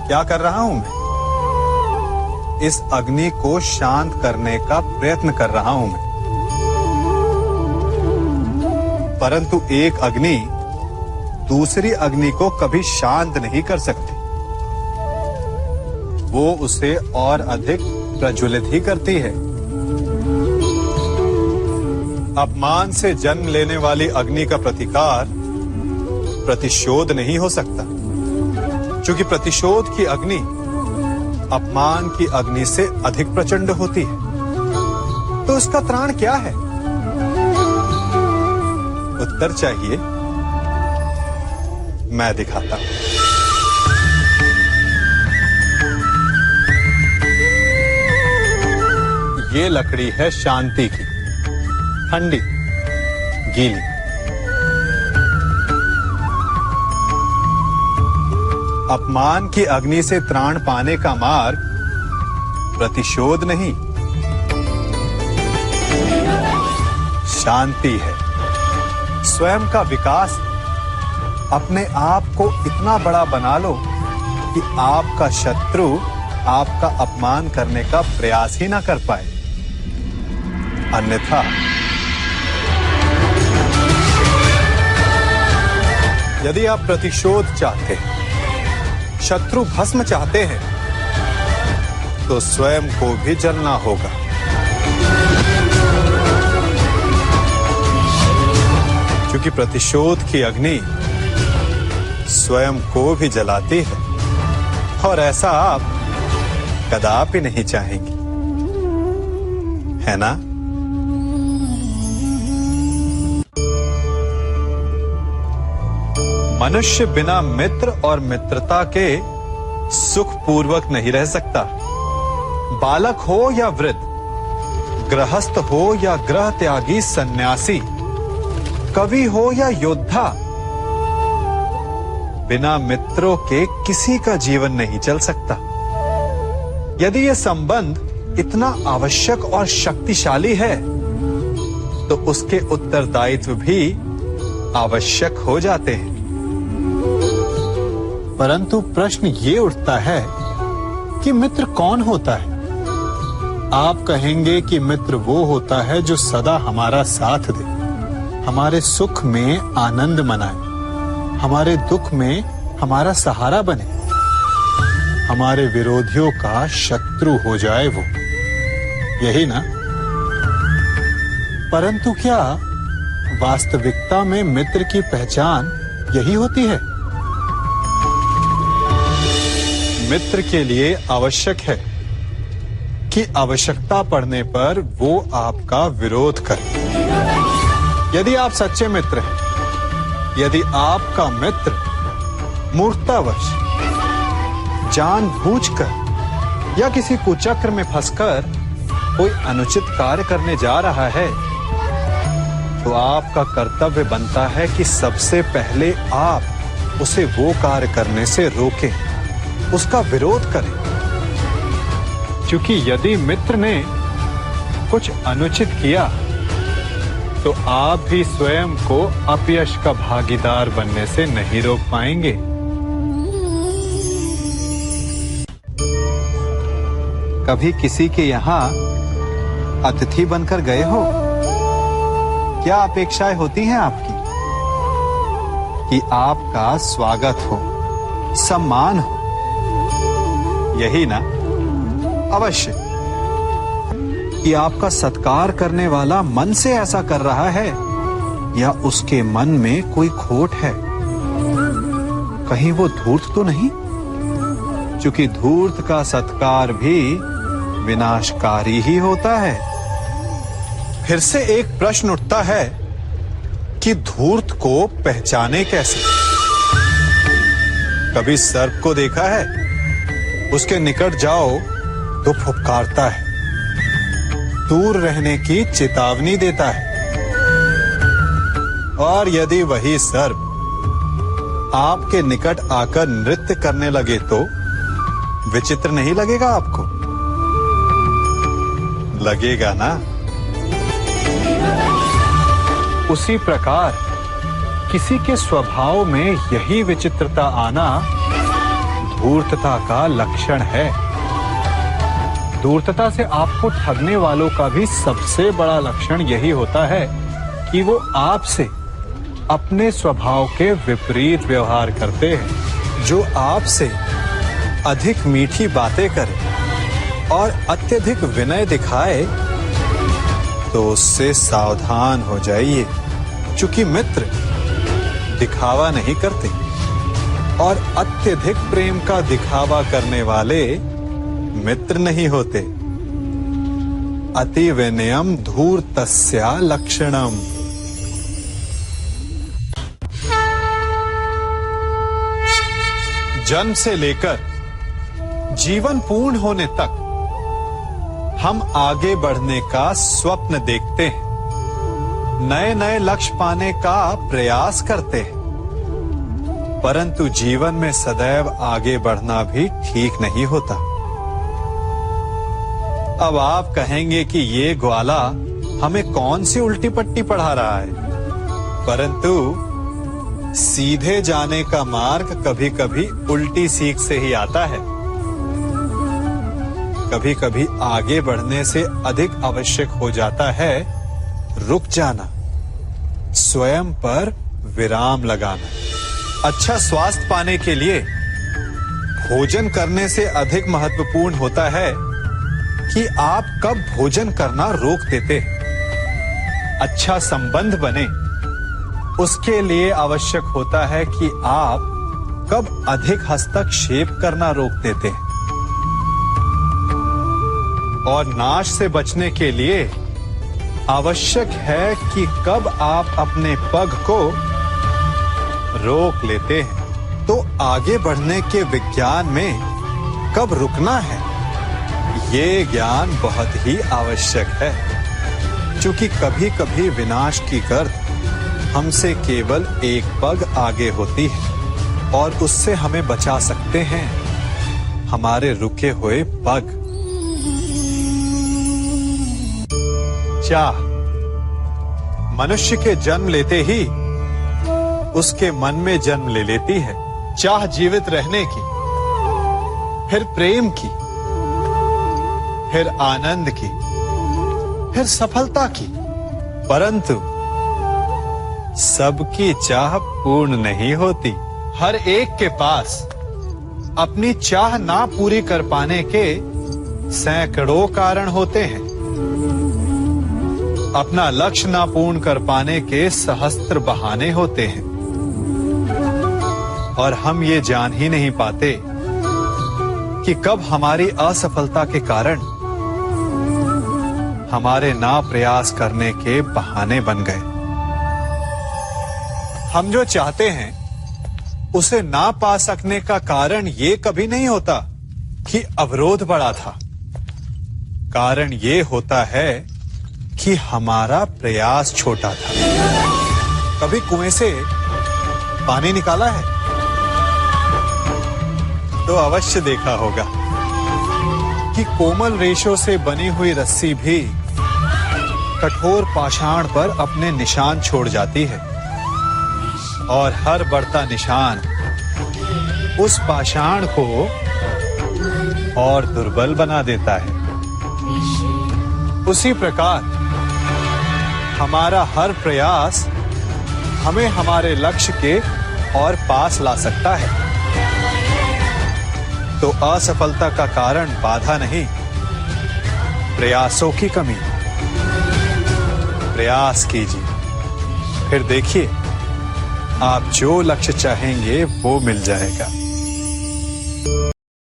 क्या कर रहा हूं मैं? इस अग्नि को शांत करने का प्रयत्न कर रहा हूं मैं। परंतु एक अग्नि दूसरी अग्नि को कभी शांत नहीं कर सकती। वो उसे और अधिक प्रज्वलित ही करती है। अपमान से जन्म लेने वाली अग्नि का प्रतिकार प्रतिशोध नहीं हो सकता, क्योंकि प्रतिशोध की अग्नि अपमान की अग्नि से अधिक प्रचंड होती है। तो उसका त्राण क्या है? उत्तर चाहिए? मैं दिखाता हूं। ये लकड़ी है शांति की, ठंडी, गीली। अपमान की अग्नि से त्राण पाने का मार्ग प्रतिशोध नहीं, शांति है, स्वयं का विकास। अपने आप को इतना बड़ा बना लो कि आपका शत्रु आपका अपमान करने का प्रयास ही ना कर पाए। अन्यथा यदि आप प्रतिशोध चाहते हैं, शत्रु भस्म चाहते हैं, तो स्वयं को भी जलना होगा। क्योंकि प्रतिशोध की अग्नि स्वयं को भी जलाती है, और ऐसा आप कदापि नहीं चाहेंगे, है ना? मनुष्य बिना मित्र और मित्रता के सुखपूर्वक नहीं रह सकता। बालक हो या वृद्ध, गृहस्थ हो या गृह त्यागी सन्यासी, कवि हो या योद्धा, बिना मित्रों के किसी का जीवन नहीं चल सकता। यदि यह संबंध इतना आवश्यक और शक्तिशाली है, तो उसके उत्तरदायित्व भी आवश्यक हो जाते हैं। परंतु प्रश्न ये उठता है कि मित्र कौन होता है? आप कहेंगे कि मित्र वो होता है जो सदा हमारा साथ दे, हमारे सुख में आनंद मनाए, हमारे दुख में हमारा सहारा बने, हमारे विरोधियों का शत्रु हो जाए वो, यही ना? परंतु क्या वास्तविकता में मित्र की पहचान यही होती है? मित्र के लिए आवश्यक है कि आवश्यकता पड़ने पर वो आपका विरोध करे। यदि आप सच्चे मित्र हैं, यदि आपका मित्र मूर्खतावश, जानबूझकर या किसी कुचक्र में फंसकर कोई अनुचित कार्य करने जा रहा है, तो आपका कर्तव्य बनता है कि सबसे पहले आप उसे वो कार्य करने से रोकें, उसका विरोध करें। क्योंकि यदि मित्र ने कुछ अनुचित किया, तो आप भी स्वयं को अपयश का भागीदार बनने से नहीं रोक पाएंगे। कभी किसी के यहां अतिथि बनकर गए हो? क्या अपेक्षाएं होती हैं आपकी? कि आपका स्वागत हो, सम्मान हो, यही ना? अवश्य कि आपका सत्कार करने वाला मन से ऐसा कर रहा है, या उसके मन में कोई खोट है? कहीं वो धूर्त तो नहीं? क्योंकि धूर्त का सत्कार भी विनाशकारी ही होता है। फिर से एक प्रश्न उठता है कि धूर्त को पहचाने कैसे? कभी सर्प को देखा है? उसके निकट जाओ तो फुफकारता है, दूर रहने की चेतावनी देता है। और यदि वही सर्प आपके निकट आकर नृत्य करने लगे तो विचित्र नहीं लगेगा आपको? लगेगा ना? उसी प्रकार किसी के स्वभाव में यही विचित्रता आना धूर्तता का लक्षण है। धूर्तता से आपको ठगने वालों का भी सबसे बड़ा लक्षण यही होता है कि वो आपसे अपने स्वभाव के विपरीत व्यवहार करते हैं। जो आपसे अधिक मीठी बातें करे और अत्यधिक विनय दिखाए तो उससे सावधान हो जाइए, क्योंकि मित्र दिखावा नहीं करते और अत्यधिक प्रेम का दिखावा करने वाले मित्र नहीं होते। अति विनयम धूर्तस्य लक्षणम। जन्म से लेकर जीवन पूर्ण होने तक हम आगे बढ़ने का स्वप्न देखते हैं, नए नए लक्ष्य पाने का प्रयास करते हैं, परंतु जीवन में सदैव आगे बढ़ना भी ठीक नहीं होता। अब आप कहेंगे कि ये ग्वाला हमें कौन सी उल्टी पट्टी पढ़ा रहा है, परंतु सीधे जाने का मार्ग कभी कभी उल्टी सीख से ही आता है। कभी कभी आगे बढ़ने से अधिक आवश्यक हो जाता है रुक जाना, स्वयं पर विराम लगाना। अच्छा स्वास्थ्य पाने के लिए भोजन करने से अधिक महत्वपूर्ण होता है कि आप कब भोजन करना रोक देते हैं। अच्छा संबंध बने उसके लिए आवश्यक होता है कि आप कब अधिक हस्तक्षेप करना रोक देते हैं। और नाश से बचने के लिए आवश्यक है कि कब आप अपने पग को रोक लेते हैं। तो आगे बढ़ने के विज्ञान में कब रुकना है, ये ज्ञान बहुत ही आवश्यक है, क्योंकि कभी कभी विनाश की गर्द हमसे केवल एक पग आगे होती है और उससे हमें बचा सकते हैं हमारे रुके हुए पग। चाह मनुष्य के जन्म लेते ही उसके मन में जन्म ले लेती है। चाह जीवित रहने की, फिर प्रेम की, फिर आनंद की, फिर सफलता की, परंतु सबकी चाह पूर्ण नहीं होती। हर एक के पास अपनी चाह ना पूरी कर पाने के सैकड़ों कारण होते हैं। अपना लक्ष्य ना पूर्ण कर पाने के सहस्त्र बहाने होते हैं और हम ये जान ही नहीं पाते कि कब हमारी असफलता के कारण हमारे ना प्रयास करने के बहाने बन गए। हम जो चाहते हैं उसे ना पा सकने का कारण ये कभी नहीं होता कि अवरोध बड़ा था। कारण ये होता है कि हमारा प्रयास छोटा था। कभी कुएं से पानी निकाला है तो अवश्य देखा होगा कि कोमल रेशों से बनी हुई रस्सी भी कठोर पाषाण पर अपने निशान छोड़ जाती है और हर बढ़ता निशान उस पाषाण को और दुर्बल बना देता है। उसी प्रकार हमारा हर प्रयास हमें हमारे लक्ष्य के और पास ला सकता है। तो असफलता का कारण बाधा नहीं, प्रयासों की कमी। प्रयास कीजिए, फिर देखिए आप जो लक्ष्य चाहेंगे वो मिल जाएगा।